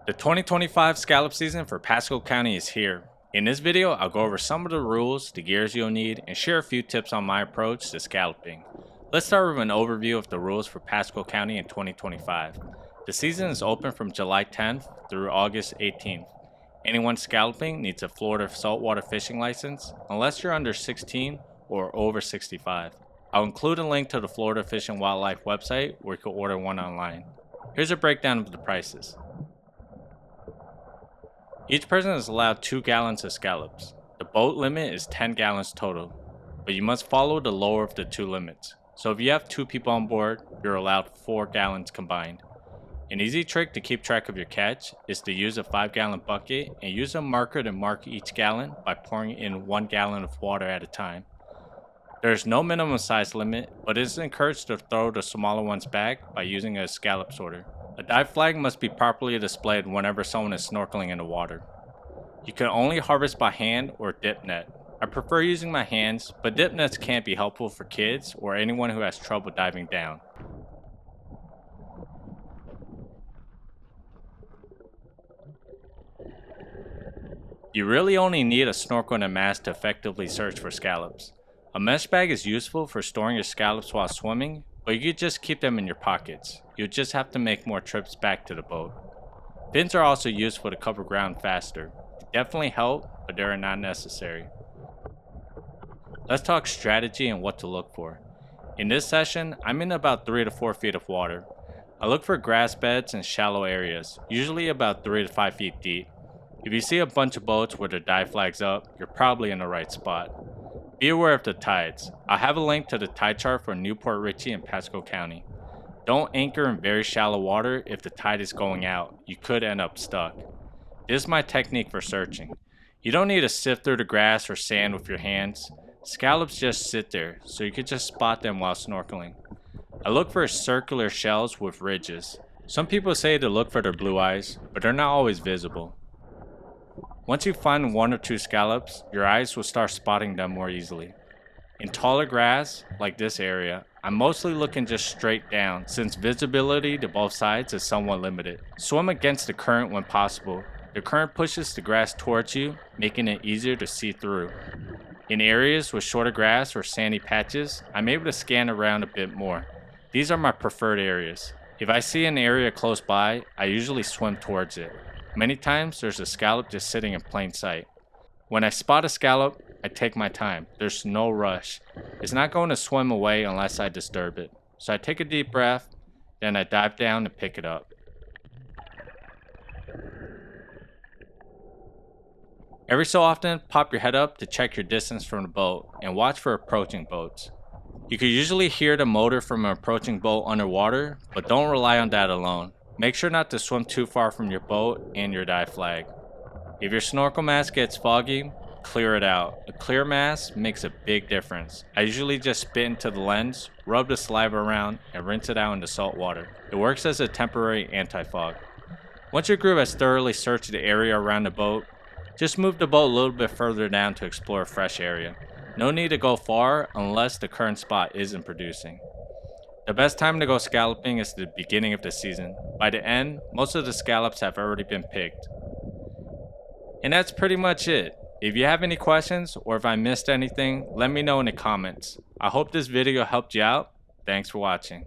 The 2025 scallop season for Pasco County is here. In this video, I'll go over some of the rules, the gears you'll need, and share a few tips on my approach to scalloping. Let's start with an overview of the rules for Pasco County in 2025. The season is open from July 10th through August 18th. Anyone scalloping needs a Florida saltwater fishing license unless you're under 16 or over 65. I'll include a link to the Florida Fish and Wildlife website where you can order one online. Here's a breakdown of the prices. Each person is allowed 2 gallons of scallops. The boat limit is 10 gallons total, but you must follow the lower of the 2 limits. So if you have 2 people on board, you're allowed 4 gallons combined. An easy trick to keep track of your catch is to use a 5-gallon bucket and use a marker to mark each gallon by pouring in 1 gallon of water at a time. There is no minimum size limit, but it is encouraged to throw the smaller ones back by using a scallop sorter. A dive flag must be properly displayed whenever someone is snorkeling in the water. You can only harvest by hand or dip net. I prefer using my hands, but dip nets can be helpful for kids or anyone who has trouble diving down. You really only need a snorkel and a mask to effectively search for scallops. A mesh bag is useful for storing your scallops while swimming, but you could just keep them in your pockets. You'll just have to make more trips back to the boat. Fins are also useful to cover ground faster. They definitely help, but they are not necessary. Let's talk strategy and what to look for. In this session, I'm in about 3 to 4 feet of water. I look for grass beds and shallow areas, usually about 3 to 5 feet deep. If you see a bunch of boats with their dive flags up, you're probably in the right spot. Be aware of the tides. I'll have a link to the tide chart for Port Richey and Pasco County. Don't anchor in very shallow water if the tide is going out. You could end up stuck. This is my technique for searching. You don't need to sift through the grass or sand with your hands. Scallops just sit there, so you could just spot them while snorkeling. I look for circular shells with ridges. Some people say to look for their blue eyes, but they're not always visible. Once you find 1 or 2 scallops, your eyes will start spotting them more easily. In taller grass, like this area, I'm mostly looking just straight down since visibility to both sides is somewhat limited. Swim against the current when possible. The current pushes the grass towards you, making it easier to see through. In areas with shorter grass or sandy patches, I'm able to scan around a bit more. These are my preferred areas. If I see an area close by, I usually swim towards it. Many times there's a scallop just sitting in plain sight. When I spot a scallop, I take my time. There's no rush. It's not going to swim away unless I disturb it. So I take a deep breath, then I dive down and pick it up. Every so often, pop your head up to check your distance from the boat and watch for approaching boats. You can usually hear the motor from an approaching boat underwater, but don't rely on that alone. Make sure not to swim too far from your boat and your dive flag. If your snorkel mask gets foggy, clear it out. A clear mask makes a big difference. I usually just spit into the lens, rub the saliva around, and rinse it out into salt water. It works as a temporary anti-fog. Once your group has thoroughly searched the area around the boat, just move the boat a little bit further down to explore a fresh area. No need to go far unless the current spot isn't producing. The best time to go scalloping is the beginning of the season. By the end, most of the scallops have already been picked. And that's pretty much it. If you have any questions or if I missed anything, let me know in the comments. I hope this video helped you out. Thanks for watching.